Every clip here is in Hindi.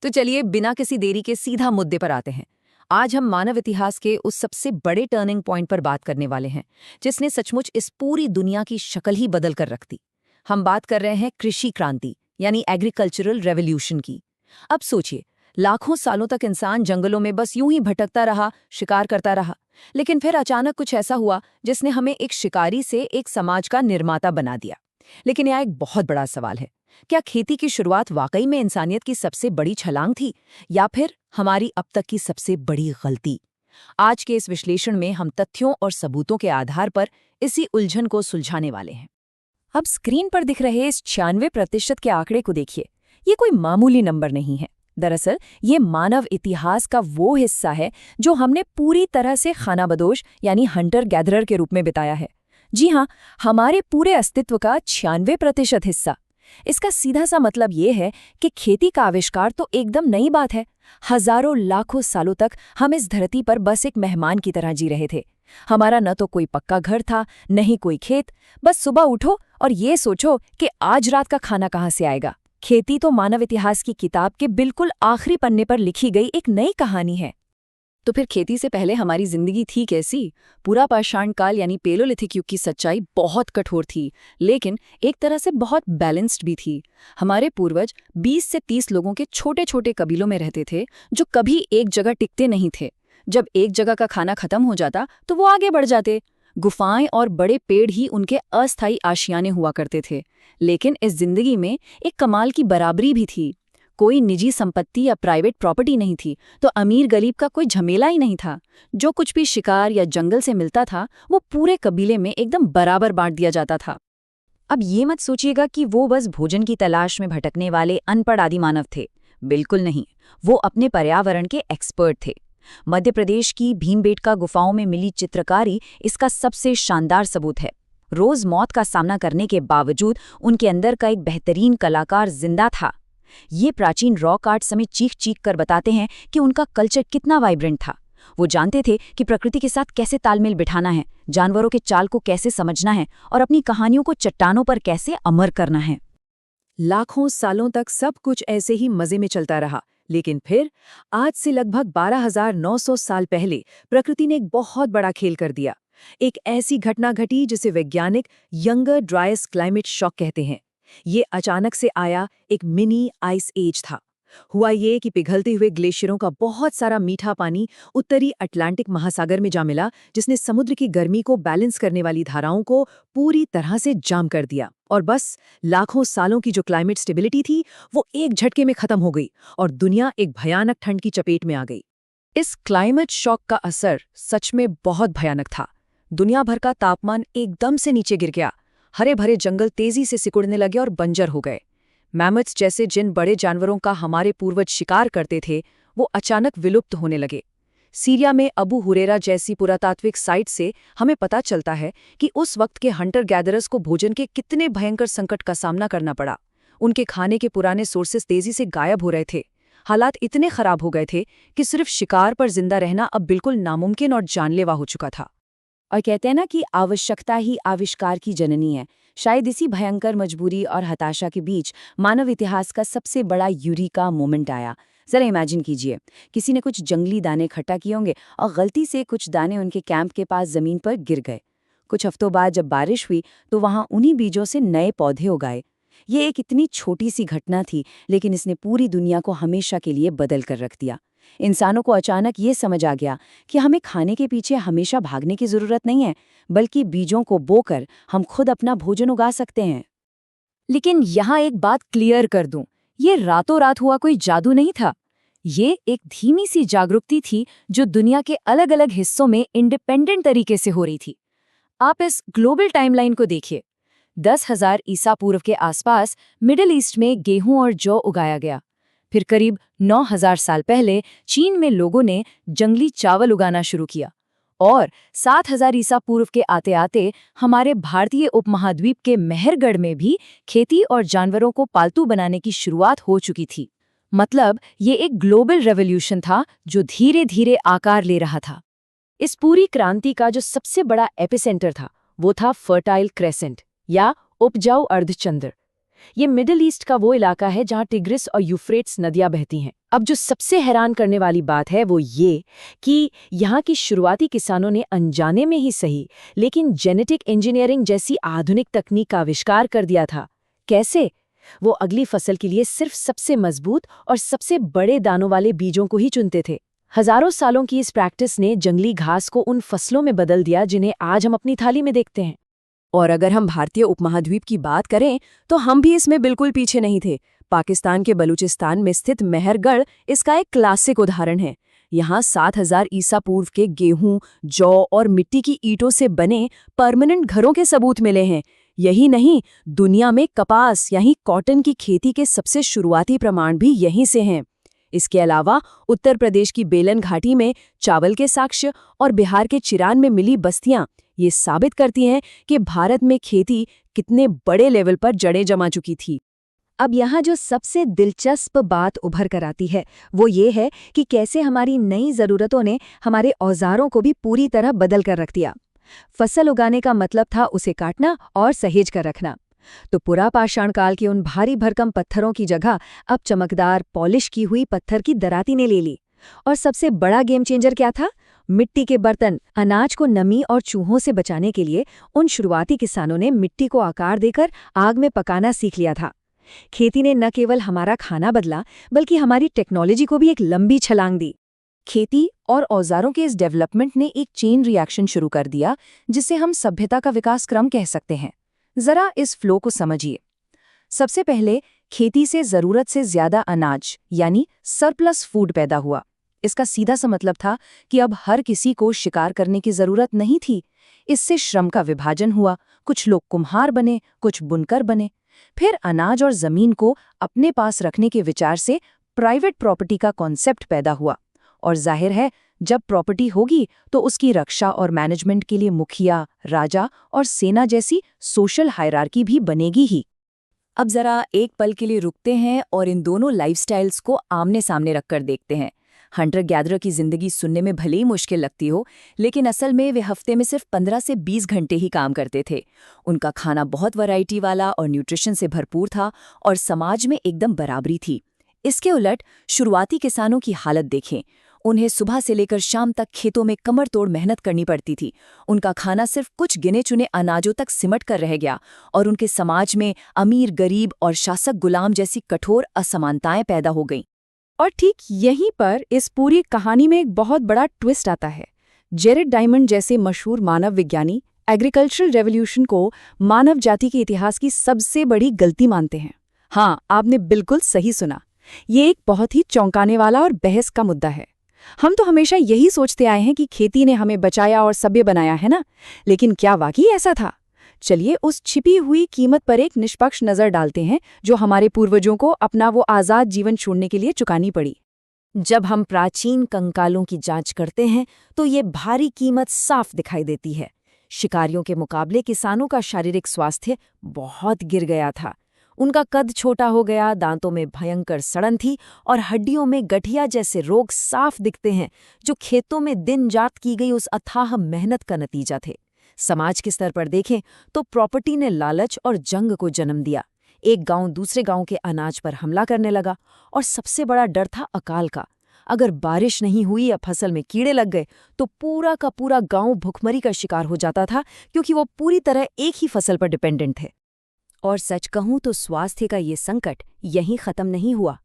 तो चलिए बिना किसी देरी के सीधा मुद्दे पर आते हैं। आज हम मानव इतिहास के उस सबसे बड़े टर्निंग पॉइंट पर बात करने वाले हैं जिसने सचमुच इस पूरी दुनिया की शक्ल ही बदल कर रख दी। हम बात कर रहे हैं कृषि क्रांति यानी एग्रीकल्चरल रेवोल्यूशन की। अब सोचिए, लाखों सालों तक इंसान जंगलों में बस यूं ही भटकता रहा, शिकार करता रहा, लेकिन फिर अचानक कुछ ऐसा हुआ जिसने हमें एक शिकारी से एक समाज का निर्माता बना दिया। लेकिन यह एक बहुत बड़ा सवाल है, क्या खेती की शुरुआत वाकई में इंसानियत की सबसे बड़ी छलांग थी या फिर हमारी अब तक की सबसे बड़ी गलती? आज के इस विश्लेषण में हम तथ्यों और सबूतों के आधार पर इसी उलझन को सुलझाने वाले हैं। अब स्क्रीन पर दिख रहे इस 96% के आंकड़े को देखिए। ये कोई मामूली नंबर नहीं है। दरअसल ये मानव इतिहास का वो हिस्सा है जो हमने पूरी तरह से खानाबदोश यानी हंटर गैदरर के रूप में बिताया है। जी हाँ, हमारे पूरे अस्तित्व का 96% हिस्सा। इसका सीधा सा मतलब ये है कि खेती का आविष्कार तो एकदम नई बात है। हजारों लाखों सालों तक हम इस धरती पर बस एक मेहमान की तरह जी रहे थे। हमारा न तो कोई पक्का घर था, न ही कोई खेत। बस सुबह उठो और ये सोचो कि आज रात का खाना कहाँ से आएगा। खेती तो मानव इतिहास की किताब के बिल्कुल आखिरी पन्ने पर लिखी गई एक नई कहानी है। तो फिर खेती से पहले हमारी जिंदगी थी कैसी? पूरा पाषाण काल यानी पेलोलिथिक युग की सच्चाई बहुत कठोर थी, लेकिन एक तरह से बहुत बैलेंस्ड भी थी। हमारे पूर्वज 20 से 30 लोगों के छोटे छोटे कबीलों में रहते थे जो कभी एक जगह टिकते नहीं थे। जब एक जगह का खाना खत्म हो जाता तो वो आगे बढ़ जाते। गुफाएं और बड़े पेड़ ही उनके अस्थायी आशियाने हुआ करते थे। लेकिन इस जिंदगी में एक कमाल की बराबरी भी थी। कोई निजी संपत्ति या प्राइवेट प्रॉपर्टी नहीं थी, तो अमीर गरीब का कोई झमेला ही नहीं था। जो कुछ भी शिकार या जंगल से मिलता था वो पूरे कबीले में एकदम बराबर बांट दिया जाता था। अब ये मत सोचिएगा कि वो बस भोजन की तलाश में भटकने वाले अनपढ़ आदि मानव थे। बिल्कुल नहीं, वो अपने पर्यावरण के एक्सपर्ट थे। मध्य प्रदेश की भीमबेटका गुफाओं में मिली चित्रकारी इसका सबसे शानदार सबूत है। रोज मौत का सामना करने के बावजूद उनके अंदर का एक बेहतरीन कलाकार जिंदा था। ये प्राचीन रॉक आर्ट समेत चीख चीख कर बताते हैं कि उनका कल्चर कितना वाइब्रेंट था। वो जानते थे कि प्रकृति के साथ कैसे तालमेल बिठाना है, जानवरों के चाल को कैसे समझना है और अपनी कहानियों को चट्टानों पर कैसे अमर करना है। लाखों सालों तक सब कुछ ऐसे ही मजे में चलता रहा, लेकिन फिर आज से लगभग 12,900 साल पहले प्रकृति ने एक बहुत बड़ा खेल कर दिया। एक ऐसी घटना घटी जिसे वैज्ञानिक यंगर ड्राइस्ट क्लाइमेट शॉक कहते हैं। ये अचानक से आया एक मिनी आइस एज था। हुआ ये कि पिघलते हुए ग्लेशियरों का बहुत सारा मीठा पानी उत्तरी अटलांटिक महासागर में जा मिला, जिसने समुद्र की गर्मी को बैलेंस करने वाली धाराओं को पूरी तरह से जाम कर दिया। और बस लाखों सालों की जो क्लाइमेट स्टेबिलिटी थी वो एक झटके में खत्म हो गई और दुनिया एक भयानक ठंड की चपेट में आ गई। इस क्लाइमेट शॉक का असर सच में बहुत भयानक था। दुनिया भर का तापमान एकदम से नीचे गिर गया। हरे भरे जंगल तेजी से सिकुड़ने लगे और बंजर हो गए। मैमथ्स जैसे जिन बड़े जानवरों का हमारे पूर्वज शिकार करते थे वो अचानक विलुप्त होने लगे। सीरिया में अबू हुरेरा जैसी पुरातात्विक साइट से हमें पता चलता है कि उस वक्त के हंटर गैदरर्स को भोजन के कितने भयंकर संकट का सामना करना पड़ा। उनके खाने के पुराने सोर्सेस तेजी से गायब हो रहे थे। हालात इतने खराब हो गए थे कि सिर्फ शिकार पर जिंदा रहना अब बिल्कुल नामुमकिन और जानलेवा हो चुका था। और कहते हैं ना कि आवश्यकता ही आविष्कार की जननी है। शायद इसी भयंकर मजबूरी और हताशा के बीच मानव इतिहास का सबसे बड़ा यूरिका मोमेंट आया। जरा इमेजिन कीजिए, किसी ने कुछ जंगली दाने इकट्ठा किए होंगे और गलती से कुछ दाने उनके कैंप के पास जमीन पर गिर गए। कुछ हफ्तों बाद जब बारिश हुई तो वहां उन्हीं बीजों से नए पौधे उगाए। ये एक इतनी छोटी सी घटना थी, लेकिन इसने पूरी दुनिया को हमेशा के लिए बदल कर रख दिया। इंसानों को अचानक ये समझ आ गया कि हमें खाने के पीछे हमेशा भागने की जरूरत नहीं है, बल्कि बीजों को बोकर हम खुद अपना भोजन उगा सकते हैं। लेकिन यहाँ एक बात क्लियर कर दूं, ये रातों रात हुआ कोई जादू नहीं था। ये एक धीमी सी जागरूकता थी जो दुनिया के अलग अलग हिस्सों में इंडिपेंडेंट तरीके से हो रही थी। आप इस ग्लोबल टाइमलाइन को देखिए। 10,000 ईसा पूर्व के आसपास मिडिल ईस्ट में गेहूं और जौ उगाया गया। फिर करीब 9,000 साल पहले चीन में लोगों ने जंगली चावल उगाना शुरू किया और 7,000 ईसा पूर्व के आते आते हमारे भारतीय उपमहाद्वीप के मेहरगढ़ में भी खेती और जानवरों को पालतू बनाने की शुरुआत हो चुकी थी। मतलब ये एक ग्लोबल रेवोल्यूशन था जो धीरे धीरे आकार ले रहा था। इस पूरी क्रांति का जो सबसे बड़ा एपिसेंटर था वो था फर्टाइल क्रेसेंट या उपजाऊ अर्धचंद्र। ये मिडिल ईस्ट का वो इलाका है जहाँ टिग्रिस और यूफ्रेट्स नदियां बहती हैं। अब जो सबसे हैरान करने वाली बात है वो ये कि यहाँ की शुरुआती किसानों ने अनजाने में ही सही, लेकिन जेनेटिक इंजीनियरिंग जैसी आधुनिक तकनीक का आविष्कार कर दिया था। कैसे? वो अगली फसल के लिए सिर्फ सबसे मजबूत और सबसे बड़े दानों वाले बीजों को ही चुनते थे। हजारों सालों की इस प्रैक्टिस ने जंगली घास को उन फसलों में बदल दिया जिन्हें आज हम अपनी थाली में देखते हैं। और अगर हम भारतीय उपमहाद्वीप की बात करें तो हम भी इसमें बिल्कुल पीछे नहीं थे। पाकिस्तान के बलूचिस्तान में स्थित मेहरगढ़ इसका एक क्लासिक उदाहरण है। यहाँ 7000 ईसा पूर्व के गेहूं, जौ और मिट्टी की ईंटों से बने परमानेंट घरों के सबूत मिले हैं। यही नहीं, दुनिया में कपास यानी कॉटन की खेती के सबसे शुरुआती प्रमाण भी यहीं से हैं। इसके अलावा उत्तर प्रदेश की बेलन घाटी में चावल के साक्ष्य और बिहार के चिरान में मिली बस्तियां ये साबित करती हैं कि भारत में खेती कितने बड़े लेवल पर जड़ें जमा चुकी थी। अब यहाँ जो सबसे दिलचस्प बात उभर कर आती है वो ये है कि कैसे हमारी नई ज़रूरतों ने हमारे औजारों को भी पूरी तरह बदल कर रख दिया। फसल उगाने का मतलब था उसे काटना और सहेज कर रखना। तो पुरापाषाण काल के उन भारी भरकम पत्थरों की जगह अब चमकदार पॉलिश की हुई पत्थर की दराती ने ले ली। और सबसे बड़ा गेम चेंजर क्या था? मिट्टी के बर्तन। अनाज को नमी और चूहों से बचाने के लिए उन शुरुआती किसानों ने मिट्टी को आकार देकर आग में पकाना सीख लिया था। खेती ने न केवल हमारा खाना बदला बल्कि हमारी टेक्नोलॉजी को भी एक लंबी छलांग दी। खेती और औजारों के इस डेवलपमेंट ने एक चेन रिएक्शन शुरू कर दिया जिसे हम सभ्यता का विकास क्रम कह सकते हैं। जरा इस फ्लो को समझिए। सबसे पहले खेती से जरूरत से ज्यादा अनाज यानी सरप्लस फूड पैदा हुआ। इसका सीधा सा मतलब था कि अब हर किसी को शिकार करने की जरूरत नहीं थी। इससे श्रम का विभाजन हुआ, कुछ लोग कुम्हार बने, कुछ बुनकर बने। फिर अनाज और जमीन को अपने पास रखने के विचार से प्राइवेट प्रॉपर्टी का कॉन्सेप्ट पैदा हुआ। और जाहिर है, जब प्रॉपर्टी होगी तो उसकी रक्षा और मैनेजमेंट के लिए मुखिया, राजा और सेना जैसी सोशल हायरार्की भी बनेगी ही। अब जरा एक पल के लिए रुकते हैं और इन दोनों लाइफस्टाइल्स को आमने सामने रखकर देखते हैं। हंटर गैदरर की जिंदगी सुनने में भले ही मुश्किल लगती हो, लेकिन असल में वे हफ्ते में सिर्फ 15 से 20 घंटे ही काम करते थे। उनका खाना बहुत वैरायटी वाला और न्यूट्रिशन से भरपूर था और समाज में एकदम बराबरी थी। इसके उलट शुरुआती किसानों की हालत देखें। उन्हें सुबह से लेकर शाम तक खेतों में कमर तोड़ मेहनत करनी पड़ती थी। उनका खाना सिर्फ कुछ गिने चुने अनाजों तक सिमट कर रह गया और उनके समाज में अमीर, गरीब और शासक गुलाम जैसी कठोर असमानताएं पैदा हो गईं। और ठीक यहीं पर इस पूरी कहानी में एक बहुत बड़ा ट्विस्ट आता है। जेरेड डायमंड जैसे मशहूर मानव विज्ञानी एग्रीकल्चरल रेवोल्यूशन को मानव जाति के इतिहास की सबसे बड़ी गलती मानते हैं। हाँ, आपने बिल्कुल सही सुना। ये एक बहुत ही चौंकाने वाला और बहस का मुद्दा है। हम तो हमेशा यही सोचते आए हैं कि खेती ने हमें बचाया और सभ्य बनाया है ना, लेकिन क्या वाकई ऐसा था? चलिए उस छिपी हुई कीमत पर एक निष्पक्ष नजर डालते हैं जो हमारे पूर्वजों को अपना वो आज़ाद जीवन छोड़ने के लिए चुकानी पड़ी। जब हम प्राचीन कंकालों की जांच करते हैं तो ये भारी कीमत साफ दिखाई देती है। शिकारियों के मुकाबले किसानों का शारीरिक स्वास्थ्य बहुत गिर गया था। उनका कद छोटा हो गया, दांतों में भयंकर सड़न थी और हड्डियों में गठिया जैसे रोग साफ दिखते हैं, जो खेतों में दिन रात की गई उस अथाह मेहनत का नतीजा थे। समाज के स्तर पर देखें तो प्रॉपर्टी ने लालच और जंग को जन्म दिया। एक गांव दूसरे गांव के अनाज पर हमला करने लगा और सबसे बड़ा डर था अकाल का। अगर बारिश नहीं हुई या फसल में कीड़े लग गए तो पूरा का पूरा गांव भुखमरी का शिकार हो जाता था, क्योंकि वो पूरी तरह एक ही फसल पर डिपेंडेंट थे। और सच कहूं तो स्वास्थ्य का ये संकट यहीं खत्म नहीं हुआ।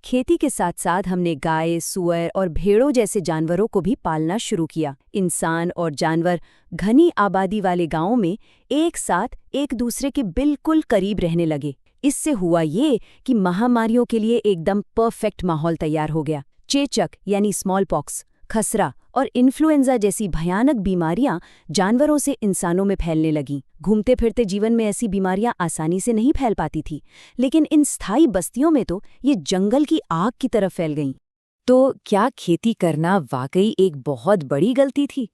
खेती के साथ साथ हमने गाय, सूअर और भेड़ों जैसे जानवरों को भी पालना शुरू किया। इंसान और जानवर घनी आबादी वाले गांवों में एक साथ एक दूसरे के बिल्कुल करीब रहने लगे। इससे हुआ ये कि महामारियों के लिए एकदम परफेक्ट माहौल तैयार हो गया। चेचक यानी स्मॉल पॉक्स, खसरा और इन्फ्लुएंजा जैसी भयानक बीमारियां जानवरों से इंसानों में फैलने लगीं। घूमते फिरते जीवन में ऐसी बीमारियां आसानी से नहीं फैल पाती थी, लेकिन इन स्थायी बस्तियों में तो ये जंगल की आग की तरफ फैल गईं। तो क्या खेती करना वाकई एक बहुत बड़ी गलती थी?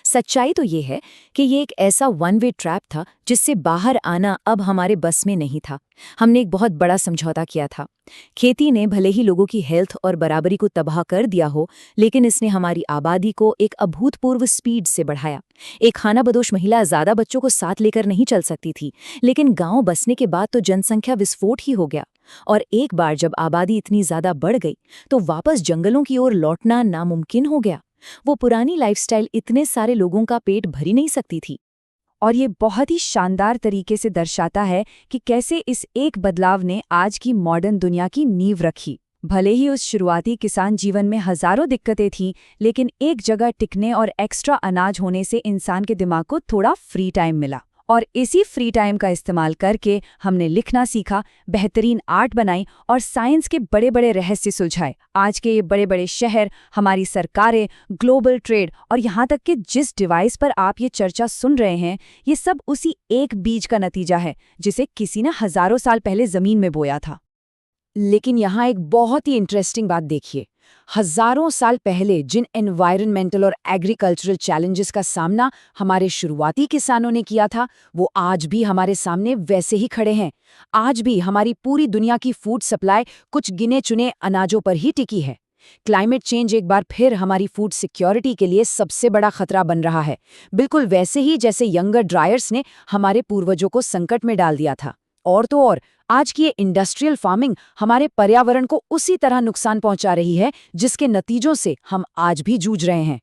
सच्चाई तो ये है कि ये एक ऐसा वन वे ट्रैप था जिससे बाहर आना अब हमारे बस में नहीं था। हमने एक बहुत बड़ा समझौता किया था। खेती ने भले ही लोगों की हेल्थ और बराबरी को तबाह कर दिया हो, लेकिन इसने हमारी आबादी को एक अभूतपूर्व स्पीड से बढ़ाया। एक खानाबदोश महिला ज्यादा बच्चों को साथ लेकर नहीं चल सकती थी, लेकिन गांव बसने के बाद तो जनसंख्या विस्फोट ही हो गया। और एक बार जब आबादी इतनी ज्यादा बढ़ गई तो वापस जंगलों की ओर लौटना नामुमकिन हो गया। वो पुरानी लाइफस्टाइल इतने सारे लोगों का पेट भर ही नहीं सकती थी। और ये बहुत ही शानदार तरीके से दर्शाता है कि कैसे इस एक बदलाव ने आज की मॉडर्न दुनिया की नींव रखी। भले ही उस शुरुआती किसान जीवन में हजारों दिक्कतें थीं, लेकिन एक जगह टिकने और एक्स्ट्रा अनाज होने से इंसान के दिमाग को थोड़ा फ्री टाइम मिला। और इसी फ्री टाइम का इस्तेमाल करके हमने लिखना सीखा, बेहतरीन आर्ट बनाई और साइंस के बड़े बड़े रहस्य सुलझाए। आज के ये बड़े बड़े शहर, हमारी सरकारें, ग्लोबल ट्रेड और यहाँ तक कि जिस डिवाइस पर आप ये चर्चा सुन रहे हैं, ये सब उसी एक बीज का नतीजा है जिसे किसी ने हजारों साल पहले जमीन में बोया था। लेकिन यहाँ एक बहुत ही इंटरेस्टिंग बात देखिए। हजारों साल पहले जिन एनवायरनमेंटल और एग्रीकल्चरल चैलेंजेस का सामना हमारे शुरुआती किसानों ने किया था, वो आज भी हमारे सामने वैसे ही खड़े हैं। आज भी हमारी पूरी दुनिया की फूड सप्लाई कुछ गिने चुने अनाजों पर ही टिकी है। क्लाइमेट चेंज एक बार फिर हमारी फूड सिक्योरिटी के लिए सबसे बड़ा खतरा बन रहा है, बिल्कुल वैसे ही जैसे यंगर ड्रायर्स ने हमारे पूर्वजों को संकट में डाल दिया था। और तो और, आज की ये इंडस्ट्रियल फार्मिंग हमारे पर्यावरण को उसी तरह नुकसान पहुंचा रही है जिसके नतीजों से हम आज भी जूझ रहे हैं।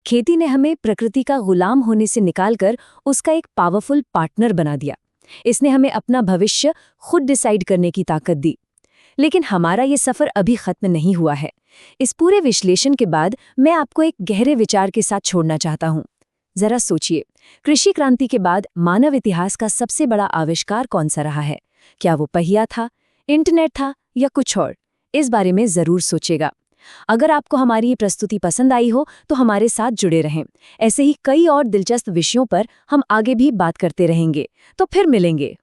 खेती ने हमें प्रकृति का गुलाम होने से निकालकर उसका एक पावरफुल पार्टनर बना दिया। इसने हमें अपना भविष्य खुद डिसाइड करने की ताकत दी। लेकिन हमारा ये सफर अभी खत्म नहीं हुआ है। इस पूरे विश्लेषण के बाद मैं आपको एक गहरे विचार के साथ छोड़ना चाहता हूँ। जरा सोचिए, कृषि क्रांति के बाद मानव इतिहास का सबसे बड़ा आविष्कार कौन सा रहा है? क्या वो पहिया था, इंटरनेट था या कुछ और? इस बारे में जरूर सोचेगा। अगर आपको हमारी ये प्रस्तुति पसंद आई हो तो हमारे साथ जुड़े रहें। ऐसे ही कई और दिलचस्प विषयों पर हम आगे भी बात करते रहेंगे। तो फिर मिलेंगे।